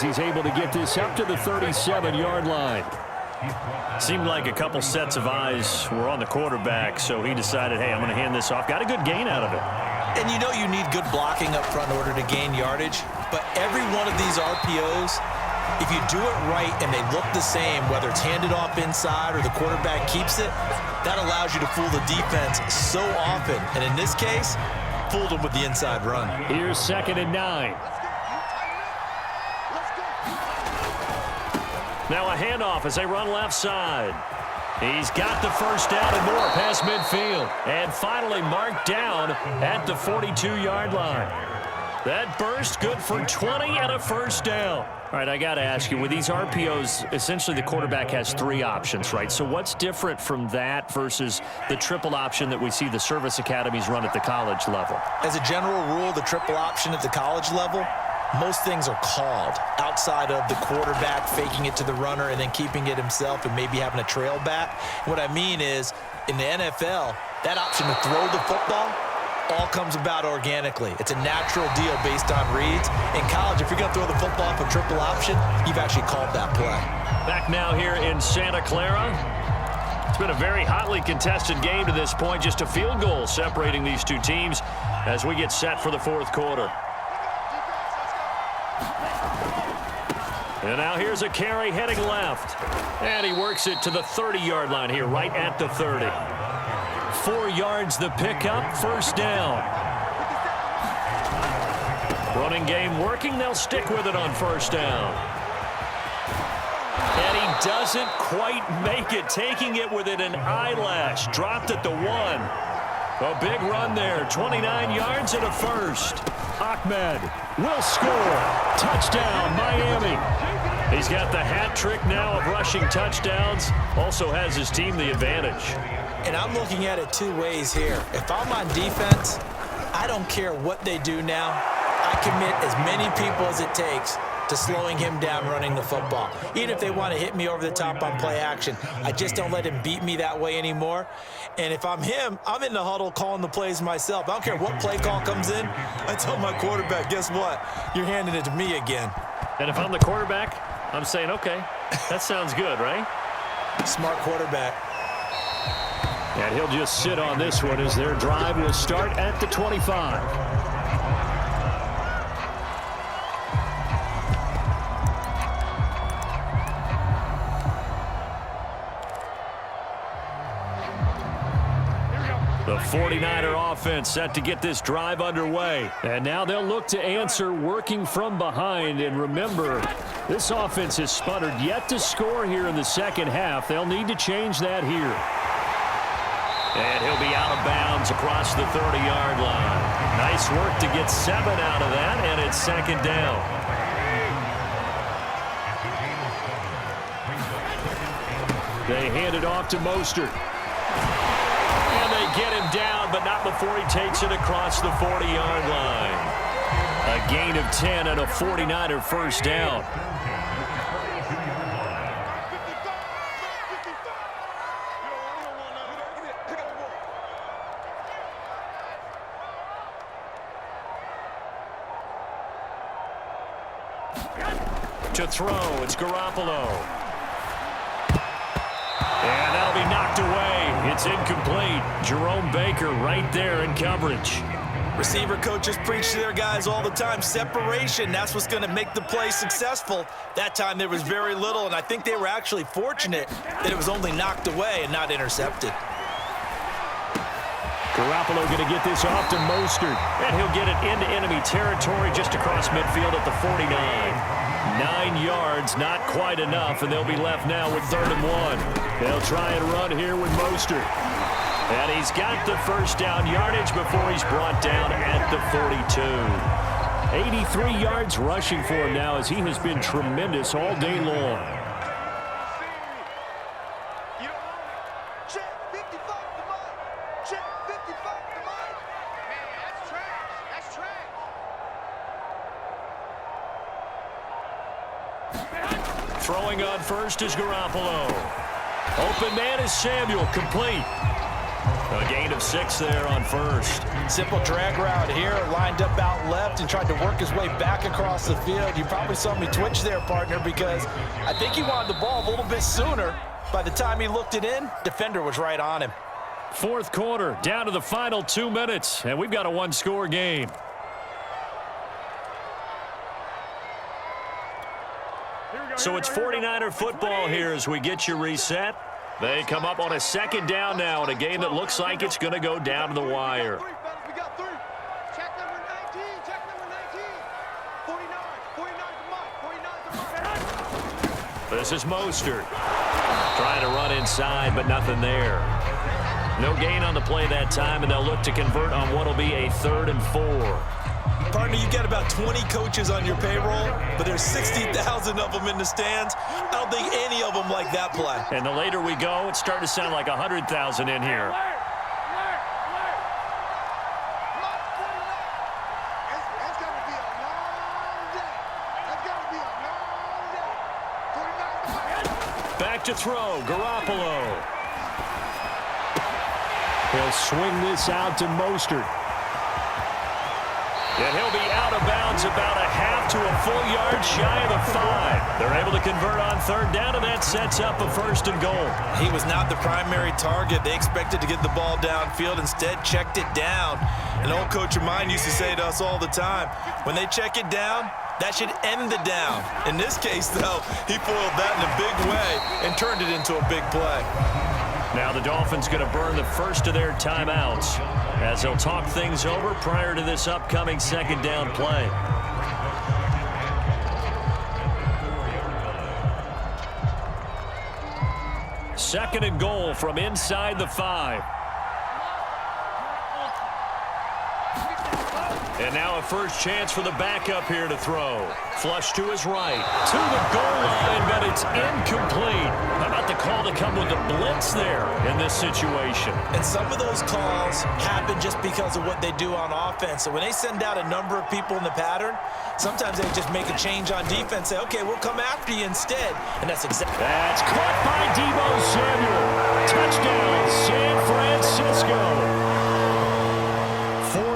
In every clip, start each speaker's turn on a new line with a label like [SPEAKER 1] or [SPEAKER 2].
[SPEAKER 1] He's able to get this up to the 37-yard line.
[SPEAKER 2] Seemed like a couple sets of eyes were on the quarterback, so he decided, hey, I'm going to hand this off. Got a good gain out of it.
[SPEAKER 3] And you know you need good blocking up front in order to gain yardage, but every one of these RPOs, if you do it right and they look the same, whether it's handed off inside or the quarterback keeps it, that allows you to fool the defense so often. And in this case, fooled them with the inside run.
[SPEAKER 1] Here's 2nd and 9.
[SPEAKER 2] Now a handoff as they run left side. He's got the first down and more past midfield. And finally marked down at the 42-yard line. That burst good for 20 and a first down. All right, I got to ask you, with these RPOs, essentially the quarterback has 3 options, right? So what's different from that versus the triple option that we see the service academies run at the college level?
[SPEAKER 3] As a general rule, the triple option at the college level, most things are called outside of the quarterback faking it to the runner and then keeping it himself and maybe having a trail back. What I mean is, in the NFL, that option to throw the football all comes about organically. It's a natural deal based on reads. In college, if you're going to throw the football off a triple option, you've actually called that play.
[SPEAKER 2] Back now here in Santa Clara. It's been a very hotly contested game to this point. Just a field goal separating these two teams as we get set for the 4th quarter. And now here's a carry heading left. And he works it to the 30-yard line here, right at the 30. 4 yards the pickup, first down. Running game working. They'll stick with it on first down. And he doesn't quite make it, taking it within an eyelash. Dropped at the 1. A big run there, 29 yards and a first. Ahmed will score. Touchdown, Miami. He's got the hat trick now of rushing touchdowns. Also has his team the advantage.
[SPEAKER 3] And I'm looking at it 2 ways here. If I'm on defense, I don't care what they do now. I commit as many people as it takes to slowing him down running the football. Even if they want to hit me over the top on play action, I just don't let him beat me that way anymore. And if I'm him, I'm in the huddle calling the plays myself. I don't care what play call comes in. I tell my quarterback, guess what? You're handing it to me again.
[SPEAKER 2] And if I'm the quarterback, I'm saying, okay, that sounds good, right?
[SPEAKER 3] Smart quarterback.
[SPEAKER 1] And he'll just sit on this one as their drive will start at the 25. The 49er offense set to get this drive underway. And now they'll look to answer working from behind. And remember, this offense has sputtered yet to score here in the second half. They'll need to change that here. And he'll be out of bounds across the 30-yard line. Nice work to get 7 out of that, and it's 2nd down. They hand it off to Mostert. And they get him down, but not before he takes it across the 40-yard line. A gain of 10 and a 49er first down. To throw, it's Garoppolo. And that'll be knocked away. It's incomplete. Jerome Baker right there in coverage.
[SPEAKER 3] Receiver coaches preach to their guys all the time. Separation, that's what's going to make the play successful. That time there was very little, and I think they were actually fortunate that it was only knocked away and not intercepted.
[SPEAKER 1] Garoppolo going to get this off to Mostert.
[SPEAKER 2] And he'll get it into enemy territory just across midfield at the 49. 9 yards, not quite enough, and they'll be left now with 3rd and 1. They'll try and run here with Mostert. And he's got the first down yardage before he's brought down at the 42. 83 yards rushing for him now as he has been tremendous all day long. Throwing on first is Garoppolo. Open man is Samuel, complete. A gain of 6 there on first.
[SPEAKER 3] Simple drag route here, lined up out left and tried to work his way back across the field. You probably saw me twitch there, partner, because I think he wanted the ball a little bit sooner. By the time he looked it in, defender was right on him.
[SPEAKER 1] Fourth quarter, down to the final 2 minutes, and we've got a one-score game.
[SPEAKER 2] So it's 49er football here as we get you reset. They come up on a second down now in a game that looks like it's going to go down to the wire.
[SPEAKER 4] We got 3. Check number 19. Check number 19. 49. 49 to Mike.
[SPEAKER 2] This is Mostert. Trying to run inside, but nothing there. No gain on the play that time, and they'll look to convert on what will be a 3rd and 4.
[SPEAKER 3] Partner, you've got about 20 coaches on your payroll, but there's 60,000 of them in the stands. I don't think any of them like that play.
[SPEAKER 2] And the later we go, it's starting to sound like 100,000 in here.
[SPEAKER 4] It's going to be a long day. It's going to be a long day. 49 to Mike.
[SPEAKER 2] Back to throw, Garoppolo.
[SPEAKER 1] He'll swing this out to Mostert.
[SPEAKER 2] And he'll be out of bounds about a half to a full yard shy of the 5. They're able to convert on 3rd down, and that sets up a 1st and goal.
[SPEAKER 3] He was not the primary target. They expected to get the ball downfield. Instead, checked it down. An old coach of mine used to say to us all the time, when they check it down, that should end the down. In this case, though, he foiled that in a big way and turned it into a big play.
[SPEAKER 2] Now the Dolphins going to burn the first of their timeouts as they'll talk things over prior to this upcoming 2nd down play. Second and goal from inside the 5. And now a first chance for the backup here to throw. Flush to his right. To the goal line, but it's incomplete. How about the call to come with the blitz there in this situation?
[SPEAKER 3] And some of those calls happen just because of what they do on offense. So when they send out a number of people in the pattern, sometimes they just make a change on defense, say, okay, we'll come after you instead. And that's exactly.
[SPEAKER 1] That's caught by Deebo Samuel. Touchdown, San Francisco.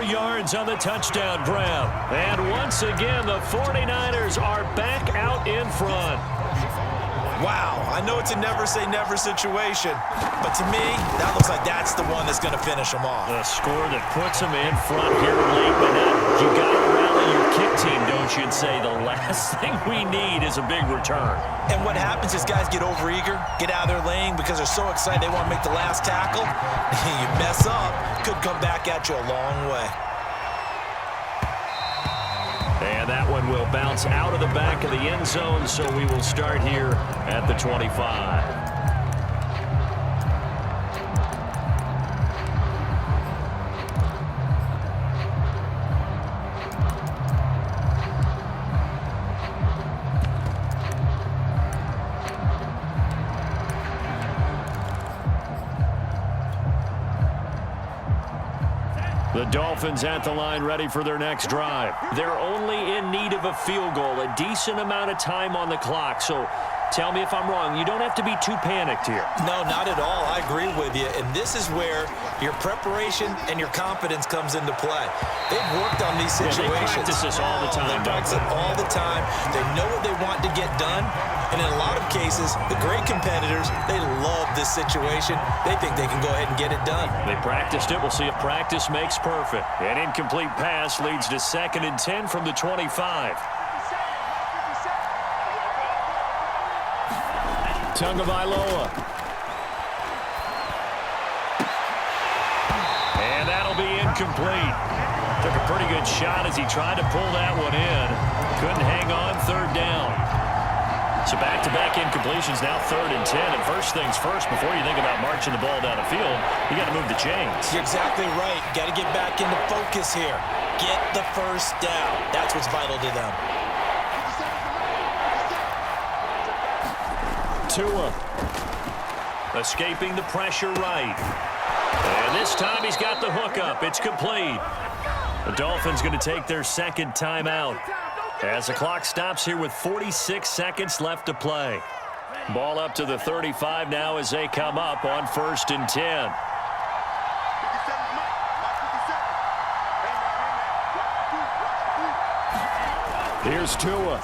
[SPEAKER 1] 4 yards on the touchdown grab. And once again, the 49ers are back out in front.
[SPEAKER 3] Wow, I know it's a never-say-never situation, but to me, that looks like that's the one that's going to finish them off.
[SPEAKER 2] A score that puts them in front here late, but now you got to rally your kick team, don't you, and say the last thing we need is a big return.
[SPEAKER 3] And what happens is guys get overeager, get out of their lane because they're so excited they want to make the last tackle. You mess up, could come back at you a long way.
[SPEAKER 2] And that one will bounce out of the back of the end zone, so we will start here at the 25. The Dolphins at the line ready for their next drive. They're only in need of a field goal, a decent amount of time on the clock. So tell me if I'm wrong. You don't have to be too panicked here.
[SPEAKER 3] No, not at all. I agree with you. And this is where your preparation and your confidence comes into play. They've worked on these situations.
[SPEAKER 2] Yeah, they practice this all the time.
[SPEAKER 3] They practice it all the time. They know what they want to get done. And in a lot of cases, the great competitors, they love this situation. They think they can go ahead and get it done.
[SPEAKER 2] They practiced it. We'll see if practice makes perfect. An incomplete pass leads to 2nd and 10 from the 25.
[SPEAKER 1] Tagovailoa.
[SPEAKER 2] And that'll be incomplete. Took a pretty good shot as he tried to pull that one in. Couldn't hang on, 3rd down. So back-to-back incompletions, now 3rd and 10. And first things first, before you think about marching the ball down the field, you got to move the chains.
[SPEAKER 3] You're exactly right. Got to get back into focus here. Get the first down. That's what's vital to them.
[SPEAKER 2] Tua escaping the pressure right. And this time he's got the hook up. It's complete. The Dolphins going to take their 2nd timeout as the clock stops here with 46 seconds left to play. Ball up to the 35 now as they come up on 1st and 10.
[SPEAKER 1] Here's Tua.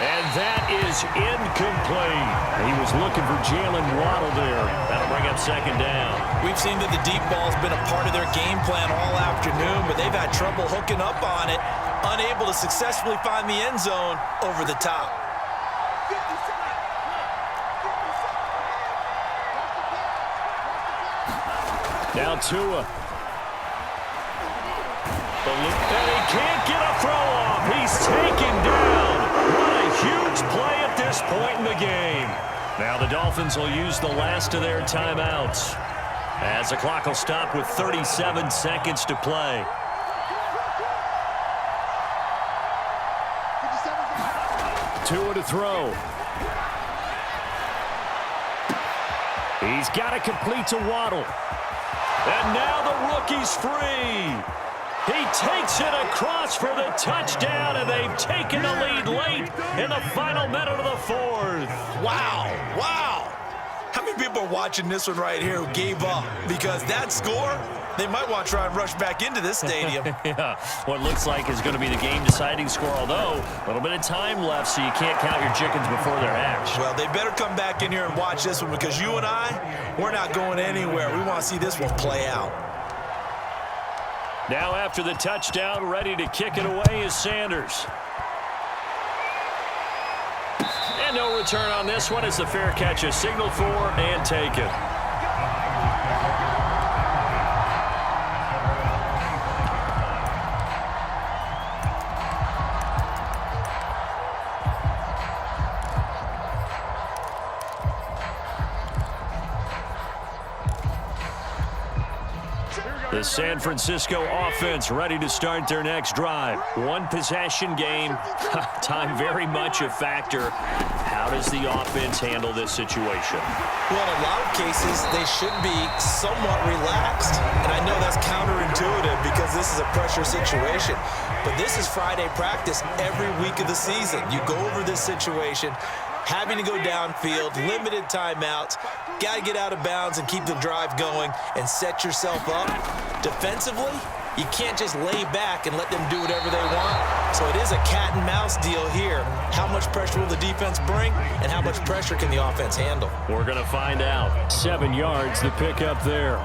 [SPEAKER 1] And that is incomplete. He was looking for Jalen Waddle there.
[SPEAKER 2] That'll bring up second down.
[SPEAKER 3] We've seen that the deep ball's been a part of their game plan all afternoon, but they've had trouble hooking up on it, unable to successfully find the end zone over the top.
[SPEAKER 1] Now Tua.
[SPEAKER 2] And he can't get a throw off. He's taken down. What a huge play at this point in the game.
[SPEAKER 1] Now the Dolphins will use the last of their timeouts,
[SPEAKER 2] As the clock will stop with 37 seconds to play.
[SPEAKER 1] Tua to throw. He's got it complete to Waddle.
[SPEAKER 2] And now the rookie's free. He takes it across for the touchdown, and they've taken the lead late in the final minute of the fourth.
[SPEAKER 3] Wow, wow. How many people are watching this one right here who gave up? Because that score, they might want to try and rush back into this stadium.
[SPEAKER 2] Yeah, what looks like is going to be the game-deciding score, although a little bit of time left, so you can't count your chickens before they're hatched.
[SPEAKER 3] Well, they better come back in here and watch this one, because you and I, we're not going anywhere. We want to see this one play out.
[SPEAKER 1] Now after the touchdown, ready to kick it away is Sanders.
[SPEAKER 2] And no return on this one as the fair catch is signaled for and taken.
[SPEAKER 1] The San Francisco offense ready to start their next drive. One possession game. Time very much a factor. How does the offense handle this situation?
[SPEAKER 3] Well, in a lot of cases, they should be somewhat relaxed. And I know that's counterintuitive because this is a pressure situation. But this is Friday practice every week of the season. You go over this situation, having to go downfield, limited timeouts, got to get out of bounds and keep the drive going and set yourself up. Defensively, you can't just lay back and let them do whatever they want. So it is a cat and mouse deal here. How much pressure will the defense bring, and how much pressure can the offense handle?
[SPEAKER 1] We're going to find out. 7 yards, the pickup there.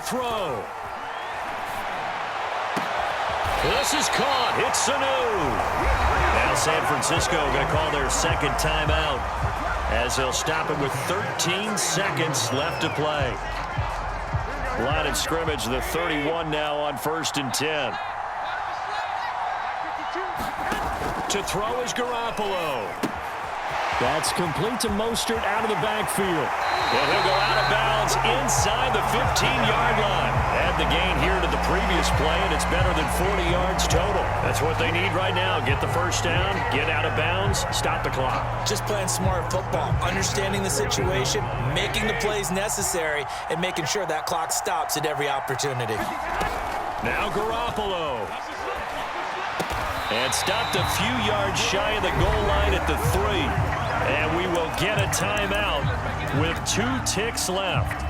[SPEAKER 1] Throw. This is caught. It's Sanu.
[SPEAKER 2] Now San Francisco going to call their second timeout as they'll stop it with 13 seconds left to play.
[SPEAKER 1] Line of scrimmage, the 31 now on 1st and 10. To throw is Garoppolo. That's complete to Mostert out of the backfield.
[SPEAKER 2] And he'll go out of bounds inside the 15-yard line. Add the gain here to the previous play, and it's better than 40 yards total. That's what they need right now. Get the first down, get out of bounds, stop the clock.
[SPEAKER 3] Just playing smart football, understanding the situation, making the plays necessary, and making sure that clock stops at every opportunity.
[SPEAKER 1] Now Garoppolo.
[SPEAKER 2] And stopped a few yards shy of the goal line at the 3. And we will get a timeout with 2 ticks left.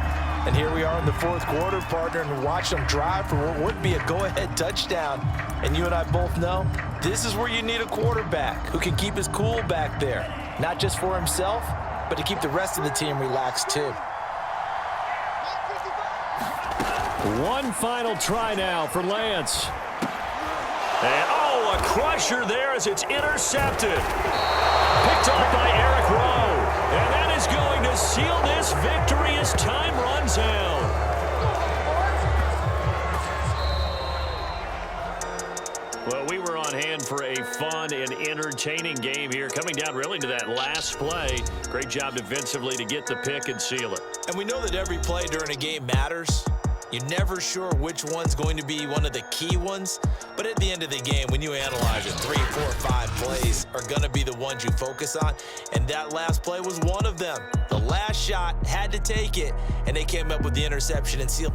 [SPEAKER 3] And here we are in the fourth quarter, partner, and watch them drive for what would be a go-ahead touchdown. And you and I both know this is where you need a quarterback who can keep his cool back there, not just for himself, but to keep the rest of the team relaxed too.
[SPEAKER 1] One final try now for Lance.
[SPEAKER 2] And a crusher there as it's intercepted. Picked off by Eric Rowe. And that is going to seal this victory as time runs out. Well, we were on hand for a fun and entertaining game here, coming down really to that last play. Great job defensively to get the pick and seal it.
[SPEAKER 3] And we know that every play during a game matters, You're never sure which one's going to be one of the key ones, but at the end of the game, when you analyze it, 3, 4, 5 plays are going to be the ones you focus on, and that last play was one of them. The last shot had to take it, and they came up with the interception and sealed.